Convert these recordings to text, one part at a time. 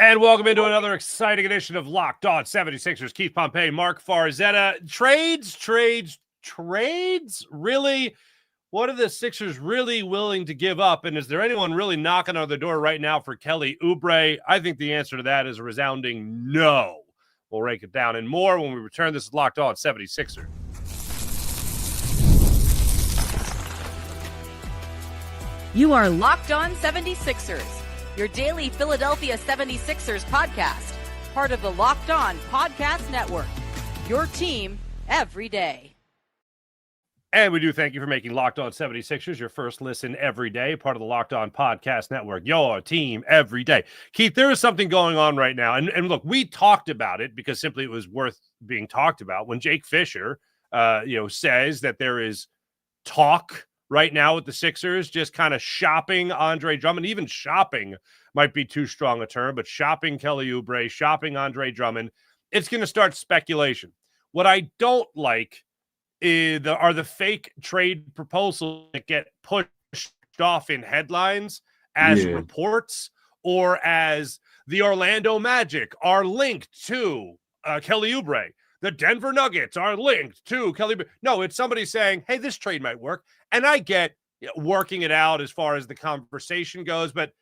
And welcome into another exciting edition of Locked On 76ers. Keith Pompey, Marc Farzetta. Trades? Really? What are the Sixers really willing to give up? And is there anyone really knocking on the door right now for Kelly Oubre? I think the answer to that is a resounding no. We'll break it down and more when we return. This is Locked On 76ers. You are Locked On 76ers, your daily Philadelphia 76ers podcast, part of the Locked On Podcast Network, your team every day. And we do thank you for making Locked On 76ers your first listen every day, part of the Locked On Podcast Network, your team every day. Keith, there is something going on right now. And look, we talked about it because simply it was worth being talked about when Jake Fisher, says that there is talk right now with the Sixers, just kind of shopping Andre Drummond. Even shopping might be too strong a term, but shopping Kelly Oubre, shopping Andre Drummond. It's going to start speculation. What I don't like are the fake trade proposals that get pushed off in headlines as reports or as the Orlando Magic are linked to Kelly Oubre. The Denver Nuggets are linked to Kelly Oubre. No, it's somebody saying, hey, this trade might work. And I get working it out as far as the conversation goes. But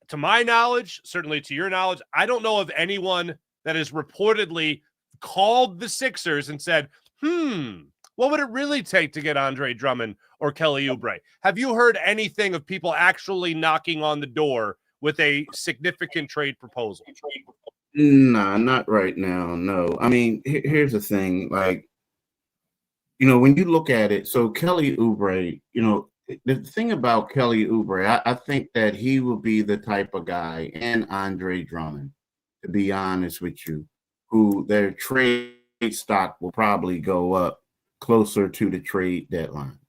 to my knowledge, certainly to your knowledge, I don't know of anyone that has reportedly called the Sixers and said, what would it really take to get Andre Drummond or Kelly Oubre? Have you heard anything of people actually knocking on the door with a significant trade proposal? Nah, not right now. No. I mean, here's the thing. Like, when you look at it, so Kelly Oubre, the thing about Kelly Oubre, I think that he will be the type of guy, and Andre Drummond, to be honest with you, who their trade stock will probably go up closer to the trade deadline.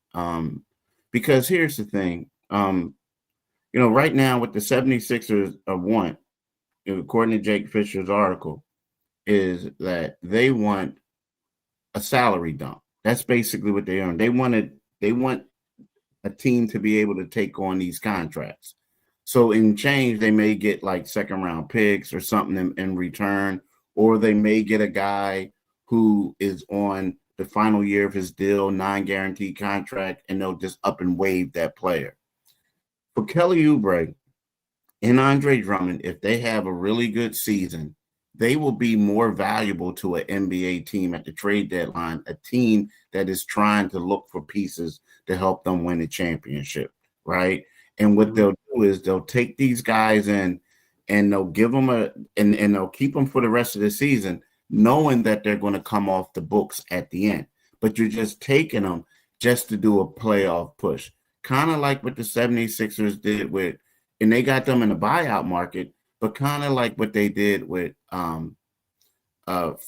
Because here's the thing, right now what the 76ers want, according to Jake Fisher's article, is that they want a salary dump. That's basically what they earn. They want a team to be able to take on these contracts. So in change, they may get like second round picks or something in return, or they may get a guy who is on the final year of his deal, non-guaranteed contract, and they'll just up and waive that player. For Kelly Oubre and Andre Drummond, if they have a really good season, they will be more valuable to an NBA team at the trade deadline, a team that is trying to look for pieces to help them win a championship, right? And what they'll do is they'll take these guys in and they'll give them and they'll keep them for the rest of the season, knowing that they're going to come off the books at the end. But you're just taking them just to do a playoff push. Kind of like what the 76ers did with, and they got them in the buyout market, but kind of like what they did with kind of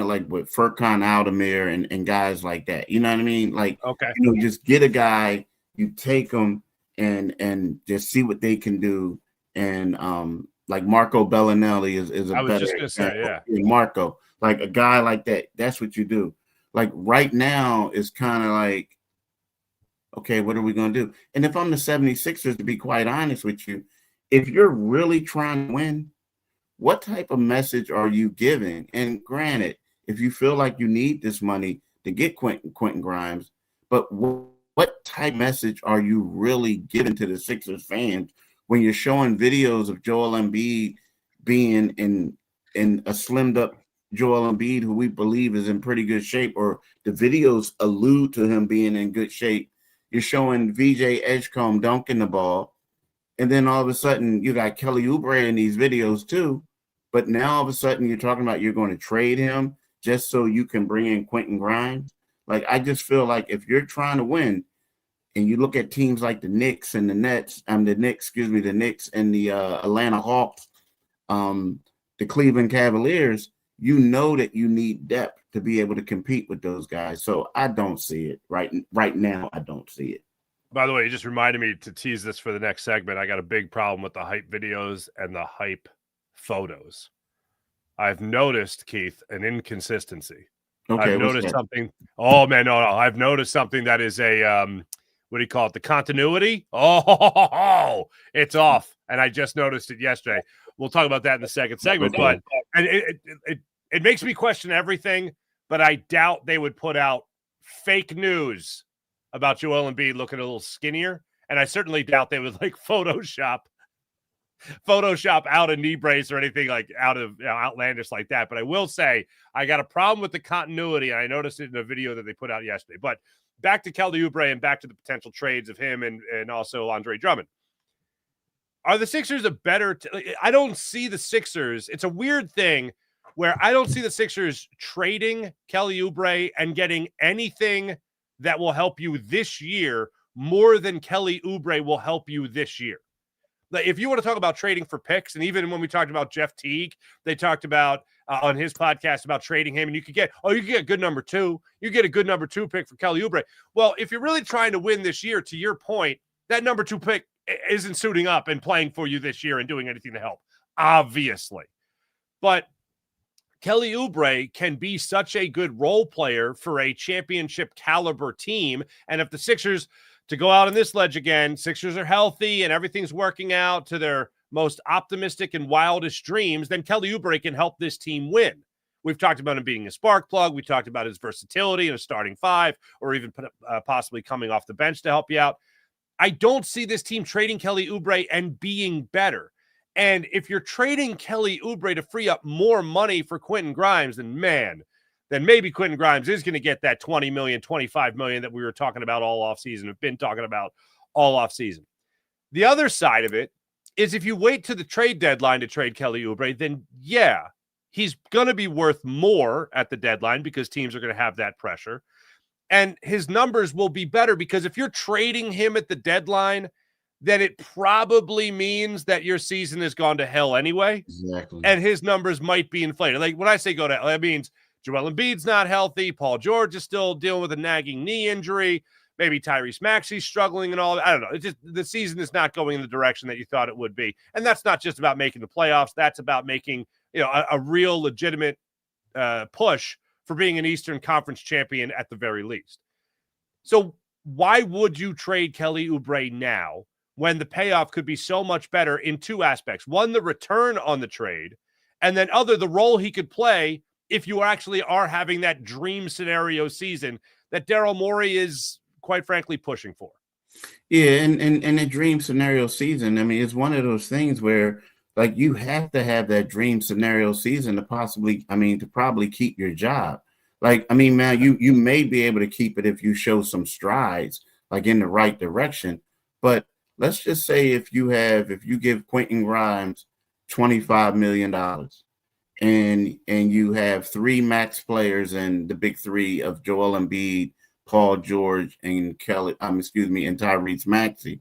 like with Furkan Aldemir and guys like that. You know what I mean? Like, okay, just get a guy, you take them and just see what they can do. And like Marco Bellinelli is a better. I was just gonna say, yeah, Marco, like a guy like that. That's what you do. Like right now, it's kind of like, okay, what are we gonna do? And if I'm the 76ers, to be quite honest with you, if you're really trying to win, what type of message are you giving? And granted, if you feel like you need this money to get Quentin Grimes, but what type of message are you really giving to the Sixers fans when you're showing videos of Joel Embiid being in a slimmed up Joel Embiid, who we believe is in pretty good shape, or the videos allude to him being in good shape? You're showing VJ Edgecombe dunking the ball, and then all of a sudden you got Kelly Oubre in these videos too. But now all of a sudden you're talking about you're going to trade him just so you can bring in Quentin Grimes. Like, I just feel like if you're trying to win, and you look at teams like the Knicks and the Nets, the Knicks and the Atlanta Hawks, the Cleveland Cavaliers, you know that you need depth to be able to compete with those guys. So I don't see it right now. I don't see it. By the way, you just reminded me to tease this for the next segment. I got a big problem with the hype videos and the hype photos. I've noticed, Keith, an inconsistency. Okay, I've noticed something. Oh man, no. I've noticed something that is a what do you call it? The continuity. Oh, it's off. And I just noticed it yesterday. We'll talk about that in the second segment. But and it makes me question everything, but I doubt they would put out fake news about Joel Embiid looking a little skinnier. And I certainly doubt they would like Photoshop out a knee brace or anything like outlandish like that. But I will say I got a problem with the continuity, and I noticed it in a video that they put out yesterday. But back to Kelly Oubre and back to the potential trades of him and also Andre Drummond. Are the Sixers a better I don't see the Sixers. It's a weird thing where I don't see the Sixers trading Kelly Oubre and getting anything that will help you this year more than Kelly Oubre will help you this year. Like, if you want to talk about trading for picks, and even when we talked about Jeff Teague, they talked about on his podcast about trading him, and you could get a good number 2. You get a good number 2 pick for Kelly Oubre. Well, if you're really trying to win this year, to your point, that number 2 pick isn't suiting up and playing for you this year and doing anything to help, obviously. But Kelly Oubre can be such a good role player for a championship caliber team. And if the Sixers, to go out on this ledge again, Sixers are healthy and everything's working out to their most optimistic and wildest dreams, then Kelly Oubre can help this team win. We've talked about him being a spark plug. We talked about his versatility in a starting 5 or even possibly coming off the bench to help you out. I don't see this team trading Kelly Oubre and being better. And if you're trading Kelly Oubre to free up more money for Quentin Grimes, then maybe Quentin Grimes is going to get that $20 million, $25 million that we were talking about all offseason, have been talking about all offseason. The other side of it is if you wait to the trade deadline to trade Kelly Oubre, then yeah, he's going to be worth more at the deadline because teams are going to have that pressure. And his numbers will be better because if you're trading him at the deadline, then it probably means that your season has gone to hell anyway. Exactly. And his numbers might be inflated. Like when I say go to hell, that means Joel Embiid's not healthy. Paul George is still dealing with a nagging knee injury. Maybe Tyrese Maxey's struggling and all that. I don't know. It's just the season is not going in the direction that you thought it would be. And that's not just about making the playoffs. That's about making, a real legitimate push for being an Eastern Conference champion at the very least. So why would you trade Kelly Oubre now when the payoff could be so much better in 2 aspects? One, the return on the trade, and then the role he could play if you actually are having that dream scenario season that Daryl Morey is, quite frankly, pushing for. Yeah, and a dream scenario season, I mean, it's one of those things where, like, you have to have that dream scenario season to probably keep your job. Like, I mean, man, you may be able to keep it if you show some strides, like in the right direction. But let's just say if you give Quentin Grimes $25 million and you have 3 max players and the big 3 of Joel Embiid, Paul George, and Tyrese Maxey.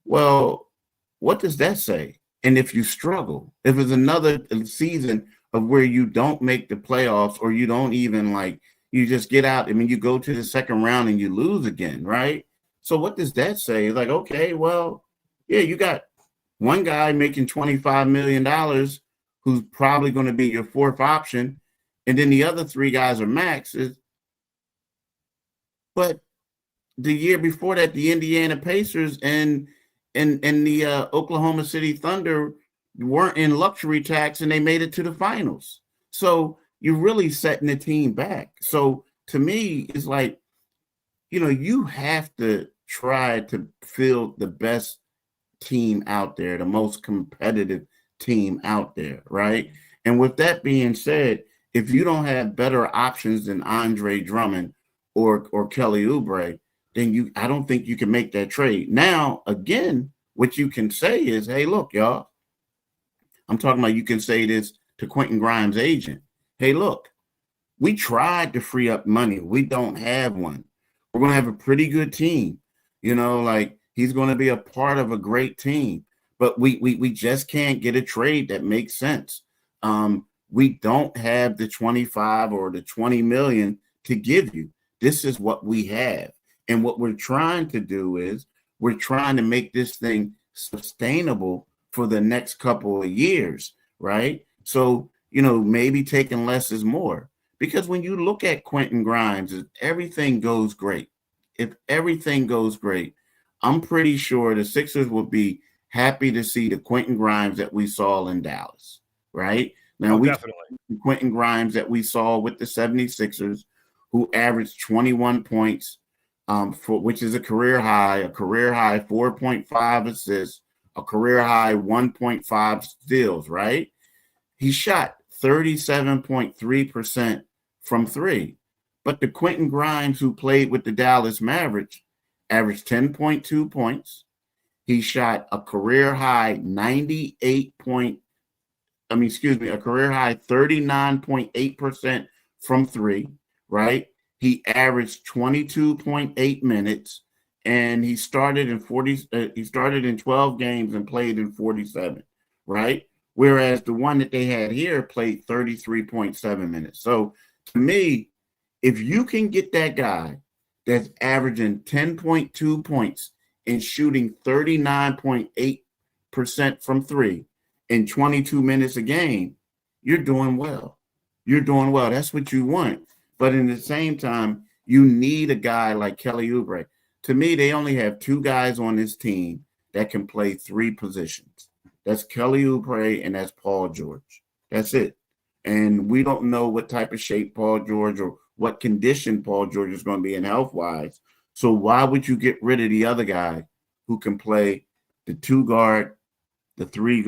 Well, what does that say? And if you struggle, if it's another season of where you don't make the playoffs or you don't even you just get out, I mean, you go to the second round and you lose again, right? So what does that say? Like, okay, well, yeah, you got one guy making $25 million who's probably going to be your 4th option, and then the other 3 guys are maxes. But the year before that, the Indiana Pacers and the Oklahoma City Thunder weren't in luxury tax, and they made it to the finals. So you're really setting the team back. So to me, it's like, you have to try to field the best team out there, the most competitive team out there, right? And with that being said, if you don't have better options than Andre Drummond or Kelly Oubre, then I don't think you can make that trade. Now, again, what you can say is, hey, look, y'all, I'm talking about, you can say this to Quentin Grimes' agent. Hey, look, we tried to free up money. We don't have one. We're going to have a pretty good team. He's going to be a part of a great team, but we just can't get a trade that makes sense. We don't have the 25 or the 20 million to give you. This is what we have. And what we're trying to do is we're trying to make this thing sustainable for the next couple of years, right? So, maybe taking less is more. Because when you look at Quentin Grimes, everything goes great. if everything goes great, I'm pretty sure the Sixers will be happy to see the Quentin Grimes that we saw in Dallas, right? Now, we definitely. Quentin Grimes that we saw with the 76ers, who averaged 21 points, which is a career high 4.5 assists, a career high 1.5 steals, right? He shot 37.3% from three. But the Quentin Grimes who played with the Dallas Mavericks averaged 10.2 points. He shot a career high 39.8% from three, right? He averaged 22.8 minutes, and he started in 12 games and played in 47, right? Whereas the one that they had here played 33.7 minutes. So to me, if you can get that guy that's averaging 10.2 points and shooting 39.8% from three in 22 minutes a game, you're doing well. You're doing well. That's what you want. But in the same time, you need a guy like Kelly Oubre. To me, they only have two guys on this team that can play three positions. That's Kelly Oubre and that's Paul George. That's it. And we don't know what type of shape Paul George or what condition Paul George is going to be in health-wise. So why would you get rid of the other guy who can play the two guard, the three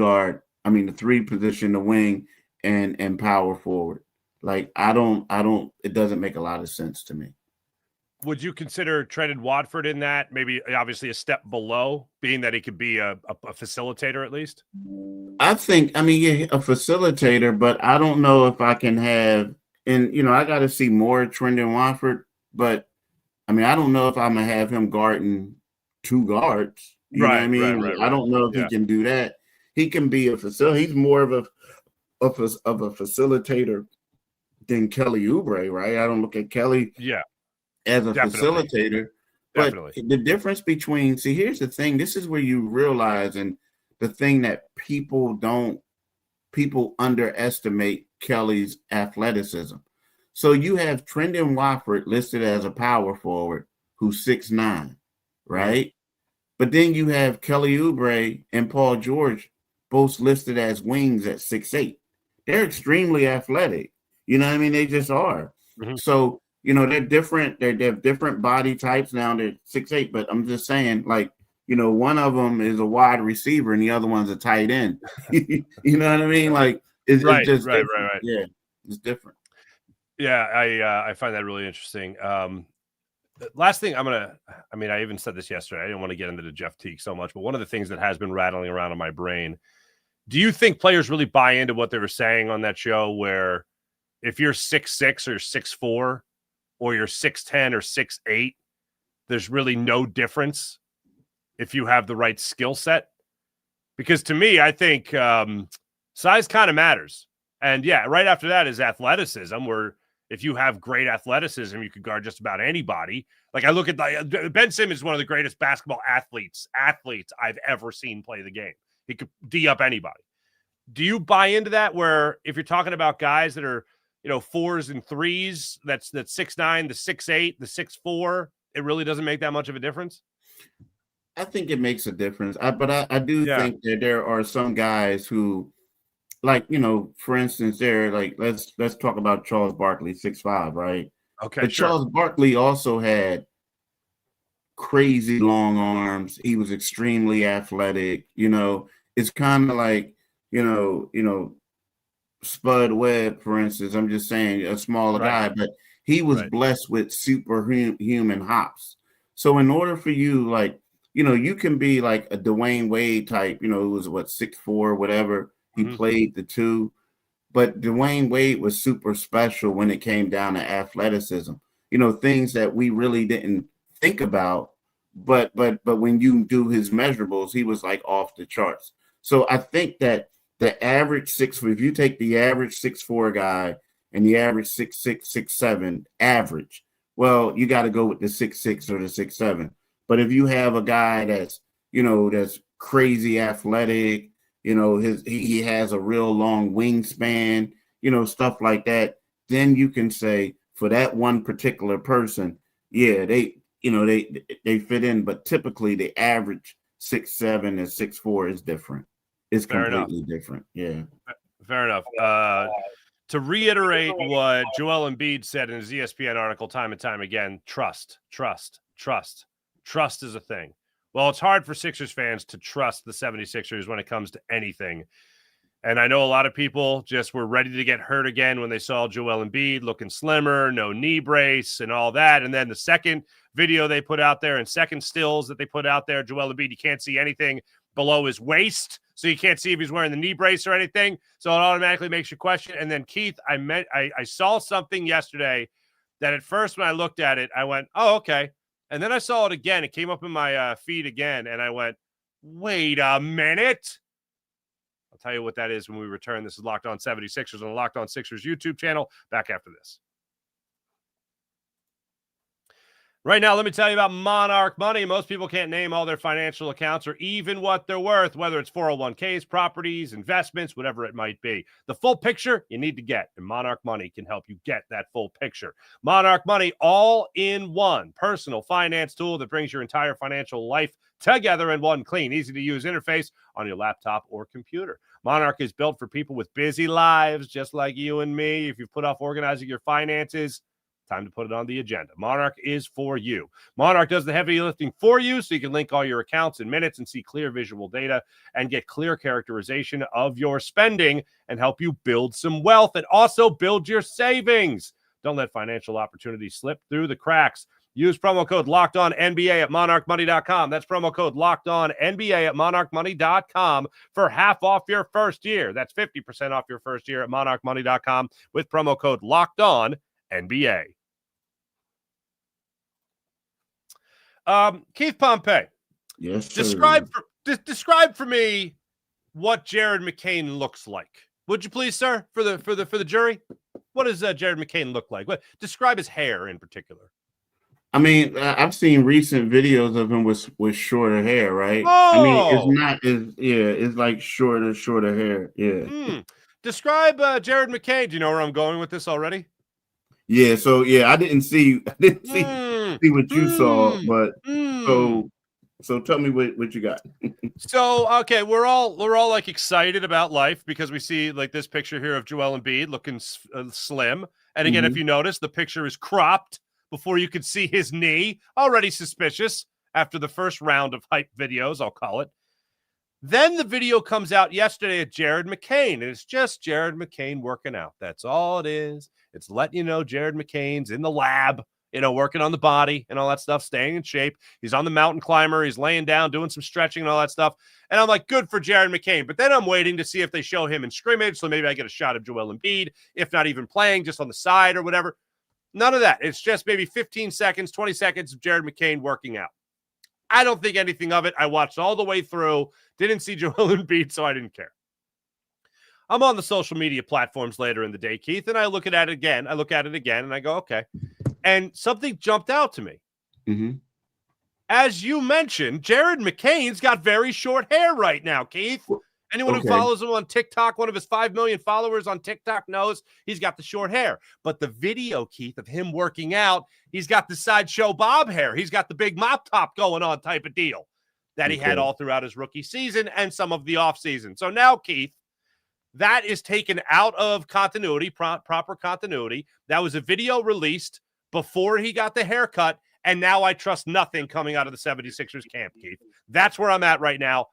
position, the wing, and power forward? Like, it doesn't make a lot of sense to me. Would you consider Trendon Watford in that? Maybe obviously a step below, being that he could be a facilitator at least? I think, a facilitator, but I don't know if I can have, and, I got to see more Trendon Watford, but, I don't know if I'm going to have him guarding two guards. You know what I mean? Right. I don't know if he can do that. He can be a facilitator. He's more of a facilitator than Kelly Oubre, right? I don't look at Kelly as a facilitator. But the difference between, here's the thing. This is where you realize, and the thing that people underestimate Kelly's athleticism. So you have Trendon Watford listed as a power forward who's 6'9", right? But then you have Kelly Oubre and Paul George both listed as wings at 6'8". They're extremely athletic. You know what I mean? They just are. Mm-hmm. So, they're different. They have different body types now. They're 6'8", but I'm just saying, like, one of them is a wide receiver and the other one's a tight end. You know what I mean? Like, it's just right. Yeah, it's different. Yeah, I find that really interesting. Last thing I even said this yesterday. I didn't want to get into the Jeff Teague so much, but one of the things that has been rattling around in my brain, do you think players really buy into what they were saying on that show, where if you're 6'6" or 6'4", or you're 6'10" or 6'8", there's really no difference if you have the right skill set? Because to me, I think size kind of matters. And right after that is athleticism, where if you have great athleticism, you could guard just about anybody. Like, I look at Ben Simmons is one of the greatest basketball athletes I've ever seen play the game. He could D up anybody. Do you buy into that, where if you're talking about guys that are, 4s and 3s, that's 6'9", the 6'8", the 6'4", it really doesn't make that much of a difference? I think it makes a difference. But I do think that there are some guys who, like, for instance, let's talk about Charles Barkley, 6'5", right? Okay, but sure. Charles Barkley also had crazy long arms. He was extremely athletic. It's kind of like, Spud Webb, for instance. I'm just saying, a smaller guy, but he was blessed with superhuman hops. So in order for you, like, you can be like a Dwayne Wade type, who was 6'4", whatever. He played the two, but Dwayne Wade was super special when it came down to athleticism. Things that we really didn't think about, but when you do his measurables, he was like off the charts. So I think that the average if you take the average 6'4" guy and the average 6'6", 6'7" average, well, you got to go with the 6'6" or the 6'7". But if you have a guy that's, that's crazy athletic, he has a real long wingspan, stuff like that, then you can say for that one particular person, they fit in, but typically the average 6'7" and 6'4" is different. It's completely different. Yeah. Fair enough. To reiterate what Joel Embiid said in his ESPN article time and time again, trust is a thing. Well, it's hard for Sixers fans to trust the 76ers when it comes to anything. And I know a lot of people just were ready to get hurt again when they saw Joel Embiid looking slimmer, no knee brace and all that. And then the second video they put out there and second stills that they put out there, Joel Embiid, you can't see anything below his waist. So you can't see if he's wearing the knee brace or anything. So it automatically makes you question. And then, Keith, I saw something yesterday that at first when I looked at it, I went, oh, okay. And then I saw it again. It came up in my feed again. And I went, wait a minute. I'll tell you what that is when we return. This is Locked On 76ers on the Locked On Sixers YouTube channel. Back after this. Right now, let me tell you about Monarch Money. Most people can't name all their financial accounts or even what they're worth, whether it's 401ks, properties, investments, whatever it might be. The full picture you need to get, and Monarch Money can help you get that full picture. Monarch Money, all-in-one personal finance tool that brings your entire financial life together in one clean, easy-to-use interface on your laptop or computer. Monarch is built for people with busy lives, just like you and me. If you've put off organizing your finances, time to put it on the agenda. Monarch is for you. Monarch does the heavy lifting for you so you can link all your accounts in minutes and see clear visual data and get clear characterization of your spending and help you build some wealth and also build your savings. Don't let financial opportunities slip through the cracks. Use promo code LOCKEDONNBA at monarchmoney.com. That's promo code LOCKEDONNBA at monarchmoney.com for half off your first year. That's 50% off your first year at monarchmoney.com with promo code LOCKEDONNBA. Keith Pompey. Yes, sir. Describe for me what Jared McCain looks like. Would you please, sir, for the jury? What does Jared McCain look like? Describe his hair in particular. I mean, I've seen recent videos of him with shorter hair, right? Oh! I mean, it's like shorter hair. Yeah. Describe Jared McCain. Do you know where I'm going with this already? Yeah. So yeah, I didn't see what you saw, but so tell me what you got. So okay, we're all like excited about life because we see like this picture here of Joel Embiid looking slim, and again, if you notice, the picture is cropped before you could see his knee. Already suspicious after the first round of hype videos, I'll call it. Then the video comes out yesterday at Jared McCain, and it's just Jared McCain working out. That's all it is. It's letting you know Jared McCain's in the lab, working on the body and all that stuff, staying in shape. He's on the mountain climber. He's laying down, doing some stretching and all that stuff. And I'm like, good for Jared McCain. But then I'm waiting to see if they show him in scrimmage, so maybe I get a shot of Joel Embiid, if not even playing, just on the side or whatever. None of that. It's just maybe 15 seconds, 20 seconds of Jared McCain working out. I don't think anything of it. I watched all the way through, didn't see Joel Embiid, so I didn't care. I'm on the social media platforms later in the day, Keith, and I look at it again. And I go, okay. And something jumped out to me. Mm-hmm. As you mentioned, Jared McCain's got very short hair right now, Keith. Anyone who follows him on TikTok, one of his 5 million followers on TikTok knows he's got the short hair. But the video, Keith, of him working out, he's got the sideshow bob hair. He's got the big mop top going on type of deal that he had all throughout his rookie season and some of the offseason. So now, Keith, that is taken out of continuity, proper continuity. That was a video released before he got the haircut, and now I trust nothing coming out of the 76ers camp, Keith. That's where I'm at right now.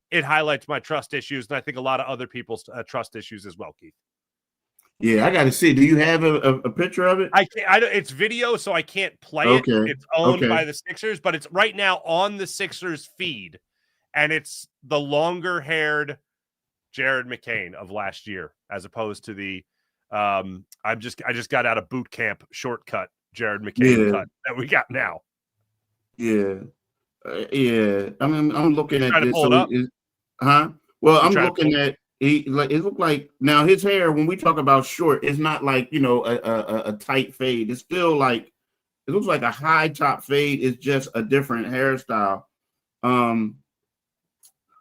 It highlights my trust issues, and I think a lot of other people's trust issues as well, Keith. Yeah, I got to see. Do you have a picture of it? I can't. It's video, so I can't play it. It's owned by the Sixers, but it's right now on the Sixers feed, and it's the longer-haired Jared McCain of last year, as opposed to the I just got out of boot camp shortcut Jared McCain cut that we got now. Yeah. Yeah. I mean, I'm looking at this. Well, I'm looking at it looked like now his hair, when we talk about short, it's not like, a tight fade. It's still like, it looks like a high top fade. It's just a different hairstyle.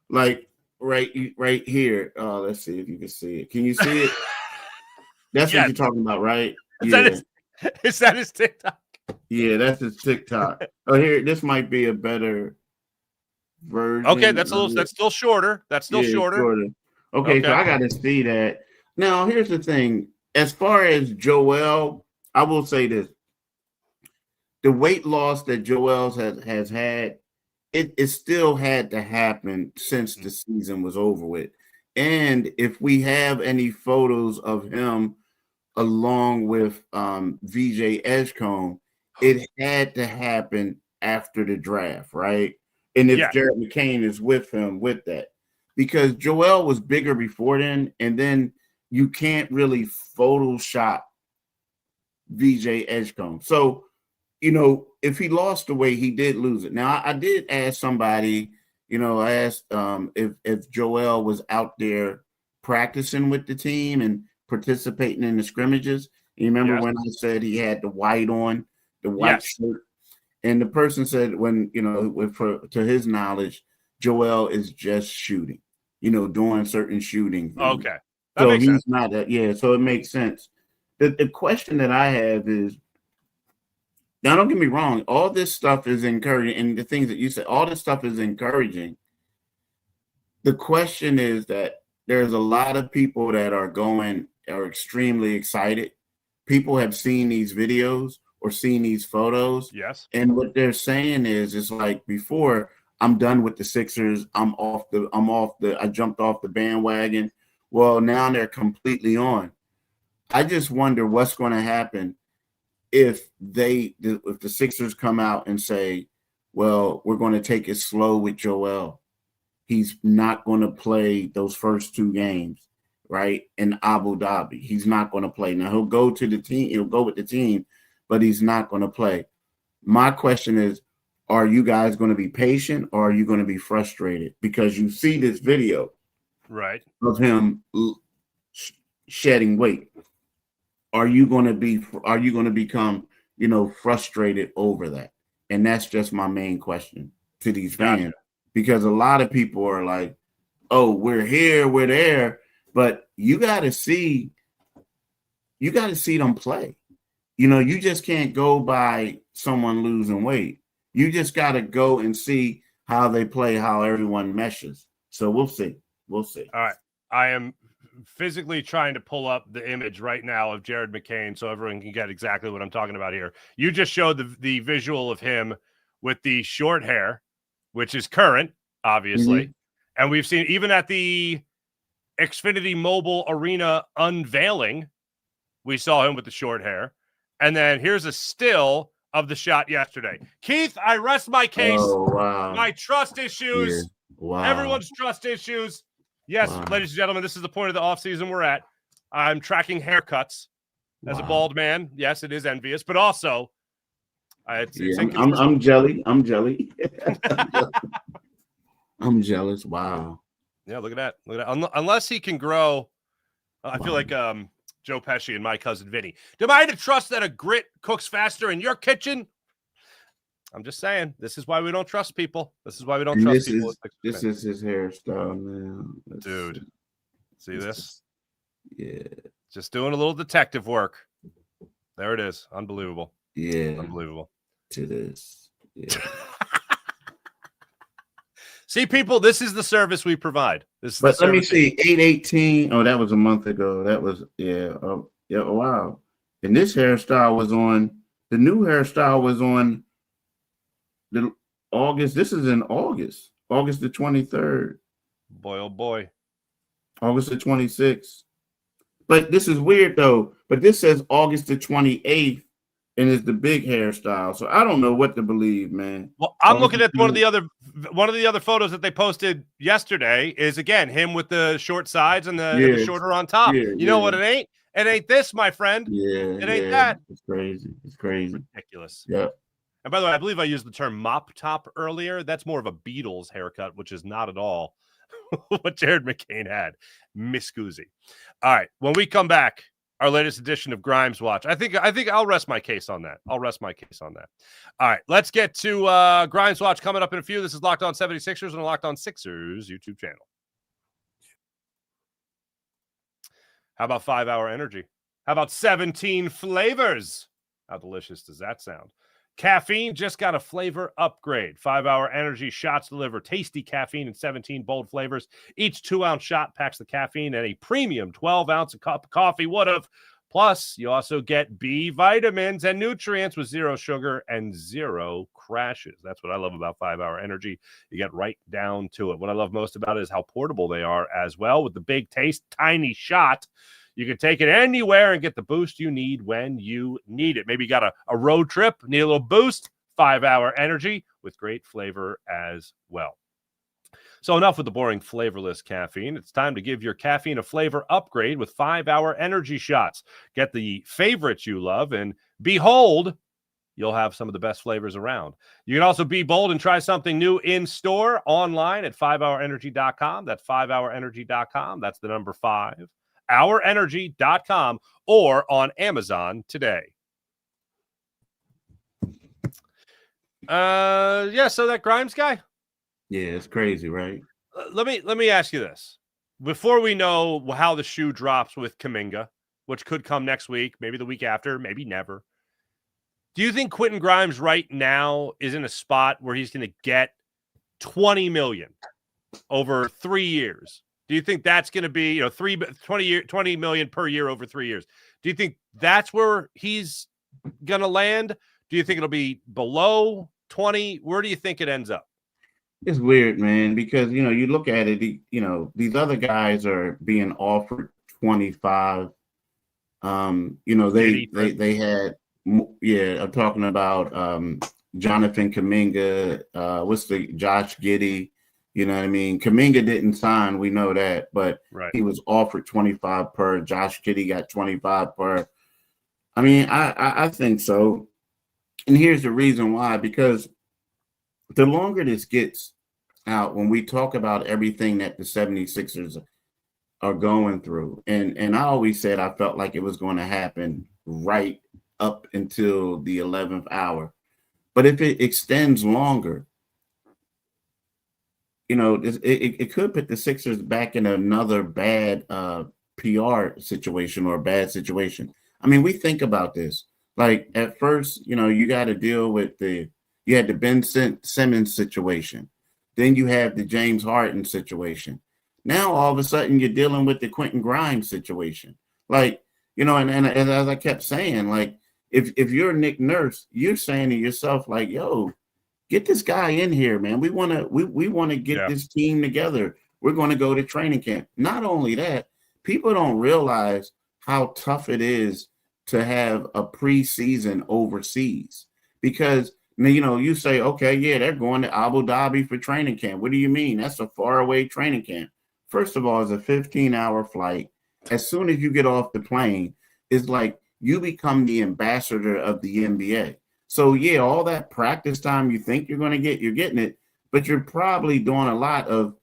Like right here. Let's see if you can see it. Can you see it? That's what you're talking about, right? Is that his TikTok? Yeah, that's his TikTok. Oh, here, this might be a better version. Okay, that's still shorter. That's still shorter. Shorter. Okay, so I got to see that. Now, here's the thing. As far as Joel, I will say this. The weight loss that Joel has had, it still had to happen since the season was over with. And if we have any photos of him along with VJ Edgecombe, it had to happen after the draft, right? And if Jared McCain is with him with that, because Joel was bigger before then, and then you can't really Photoshop VJ Edgecombe. So, if he lost the weight, he did lose it. Now, I did ask somebody, I asked if Joel was out there practicing with the team and participating in the scrimmages. You remember when I said he had the white on, the white shirt? And the person said to his knowledge, Joel is just shooting, doing certain shooting things. Okay. So he's not that, so it makes sense. The question that I have is, now don't get me wrong, all this stuff is encouraging, and the things that you said, all this stuff is encouraging. The question is that there's a lot of people that are extremely excited. People have seen these videos or seen these photos. Yes. And what they're saying is, it's like, before, I'm done with the Sixers. I jumped off the bandwagon. Well, now they're completely on. I just wonder what's going to happen if the Sixers come out and say, well, we're going to take it slow with Joel. He's not going to play those first 2 games, right, in Abu Dhabi. He's not going to play. Now, he'll go to the team. He'll go with the team, but he's not going to play. My question is, are you guys going to be patient, or are you going to be frustrated? Because you see this video of him shedding weight. Are you going to become, frustrated over that? And that's just my main question to these fans, because a lot of people are like, oh, we're here, we're there, but you got to see them play. You just can't go by someone losing weight. You just got to go and see how they play, how everyone meshes. So we'll see. All right. I am physically trying to pull up the image right now of Jared McCain so everyone can get exactly what I'm talking about here. You just showed the visual of him with the short hair, which is current, obviously. Mm-hmm. And we've seen even at the Xfinity Mobile Arena unveiling, we saw him with the short hair. And then here's a still of the shot yesterday. Keith, I rest my case. Oh, wow. My trust issues. Yeah. Wow. Everyone's trust issues. Yes, ladies and gentlemen, this is the point of the offseason we're at. I'm tracking haircuts as a bald man. Yes, it is envious, but also I'm jelly. I'm jelly. I'm jealous. Wow. Yeah, look at that. Unless he can grow, I feel like Joe Pesci and my cousin Vinny. Am I to trust that a grit cooks faster in your kitchen? I'm just saying, this is why we don't trust people. This is why we don't trust people. This is his hairstyle, man. Dude, see this? Yeah. Just doing a little detective work. There it is. Unbelievable. Yeah. Unbelievable. To this. Yeah. See, people, this is the service we provide. But let me see. 8/18. Oh, that was a month ago. That was, Oh, wow. And this hairstyle was on, the new hairstyle was on the August. This is in August the 23rd. Boy, oh boy. August the 26th. But this is weird though. But this says August the 28th, and it's the big hairstyle. So I don't know what to believe, man. Well, I'm looking at one of the other photos that they posted yesterday. Is again him with the short sides and the shorter on top. You know what it ain't? It ain't this, my friend. Yeah, it ain't that. It's crazy. It's crazy. Ridiculous. Yeah. And by the way, I believe I used the term mop top earlier. That's more of a Beatles haircut, which is not at all what Jared McCain had. Miss Guzzi. All right. When we come back, our latest edition of Grimes Watch. I think I'll rest my case on that. All right. Let's get to Grimes Watch coming up in a few. This is Locked On 76ers and Locked On Sixers YouTube channel. How about 5 Hour Energy? How about 17 flavors? How delicious does that sound? Caffeine just got a flavor upgrade. 5-hour energy shots deliver tasty caffeine in 17 bold flavors. Each 2-ounce shot packs the caffeine and a premium 12-ounce cup of coffee would have. Plus, you also get B vitamins and nutrients with 0 sugar and 0 crashes. That's what I love about 5-hour energy. You get right down to it. What I love most about it is how portable they are as well. With the big taste, tiny shot, you can take it anywhere and get the boost you need when you need it. Maybe you got a road trip, need a little boost, 5-hour energy with great flavor as well. So enough with the boring, flavorless caffeine. It's time to give your caffeine a flavor upgrade with 5-hour energy shots. Get the favorites you love, and behold, you'll have some of the best flavors around. You can also be bold and try something new in store, online at 5hourenergy.com. That's 5hourenergy.com. That's the number 5, hourenergy.com, or on Amazon today. So that Grimes guy? Yeah, it's crazy, right? Let me ask you this. Before we know how the shoe drops with Kuminga, which could come next week, maybe the week after, maybe never, do you think Quentin Grimes right now is in a spot where he's going to get $20 million over 3 years? Do you think that's going to be, $20 million per year over 3 years? Do you think that's where he's going to land? Do you think it'll be below 20? Where do you think it ends up? It's weird, man, because, you look at it, these other guys are being offered 25. They had, I'm talking about Jonathan Kuminga, Josh Giddey, you know what I mean? Kuminga didn't sign, we know that, but right. He was offered 25 per. Josh Giddey got 25 per. I mean, I think so. And here's the reason why, because the longer this gets out, when we talk about everything that the 76ers are going through, and I always said I felt like it was going to happen right up until the 11th hour. But if it extends longer, it could put the Sixers back in another bad PR situation or a bad situation. I mean, we think about this. Like at first, you got to deal with you had the Ben Simmons situation. Then you have the James Harden situation. Now, all of a sudden, you're dealing with the Quentin Grimes situation. Like, and as I kept saying, like, if you're Nick Nurse, you're saying to yourself, like, yo, get this guy in here, man. We want to get this team together. We're going to go to training camp. Not only that, people don't realize how tough it is to have a preseason overseas, because you say, okay, yeah, they're going to Abu Dhabi for training camp. What do you mean? That's a faraway training camp. First of all, it's a 15-hour flight. As soon as you get off the plane, it's like you become the ambassador of the NBA. So yeah, all that practice time you think you're going to get, you're getting it, but you're probably doing a lot of,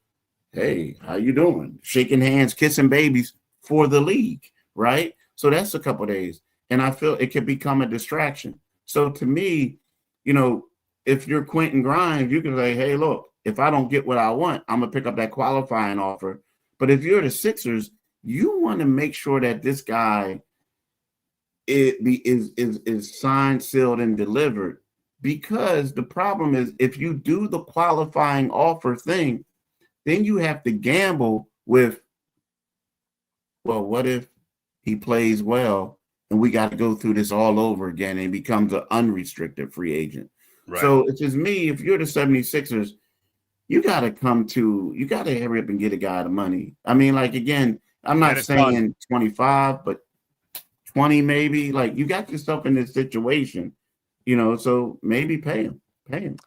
hey, how you doing? Shaking hands, kissing babies for the league, right? So that's a couple of days. And I feel it could become a distraction. So to me, if you're Quentin Grimes, you can say, hey, look, if I don't get what I want, I'm going to pick up that qualifying offer. But if you're the Sixers, you want to make sure that this guy is signed, sealed, and delivered. Because the problem is, if you do the qualifying offer thing, then you have to gamble with, well, what if he plays well and we got to go through this all over again and he becomes an unrestricted free agent? Right. So it's just me, if you're the 76ers, you got to hurry up and get a guy the money. I mean, like, again, I'm not saying 25, but 20 maybe. Like, you got yourself in this situation, so maybe pay him.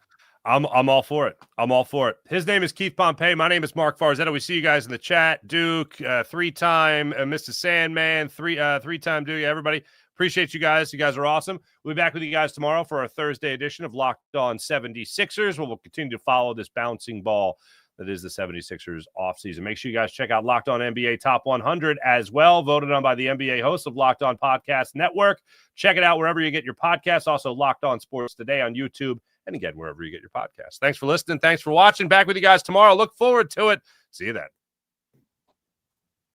I'm all for it. I'm all for it. His name is Keith Pompey. My name is Marc Farzetta. We see you guys in the chat. Duke, 3-time Mr. Sandman, three-time Duke. Everybody, appreciate you guys. You guys are awesome. We'll be back with you guys tomorrow for our Thursday edition of Locked On 76ers, where we'll continue to follow this bouncing ball that is the 76ers offseason. Make sure you guys check out Locked On NBA Top 100 as well, voted on by the NBA hosts of Locked On Podcast Network. Check it out wherever you get your podcasts. Also, Locked On Sports Today on YouTube. And again, wherever you get your podcasts. Thanks for listening. Thanks for watching. Back with you guys tomorrow. Look forward to it. See you then.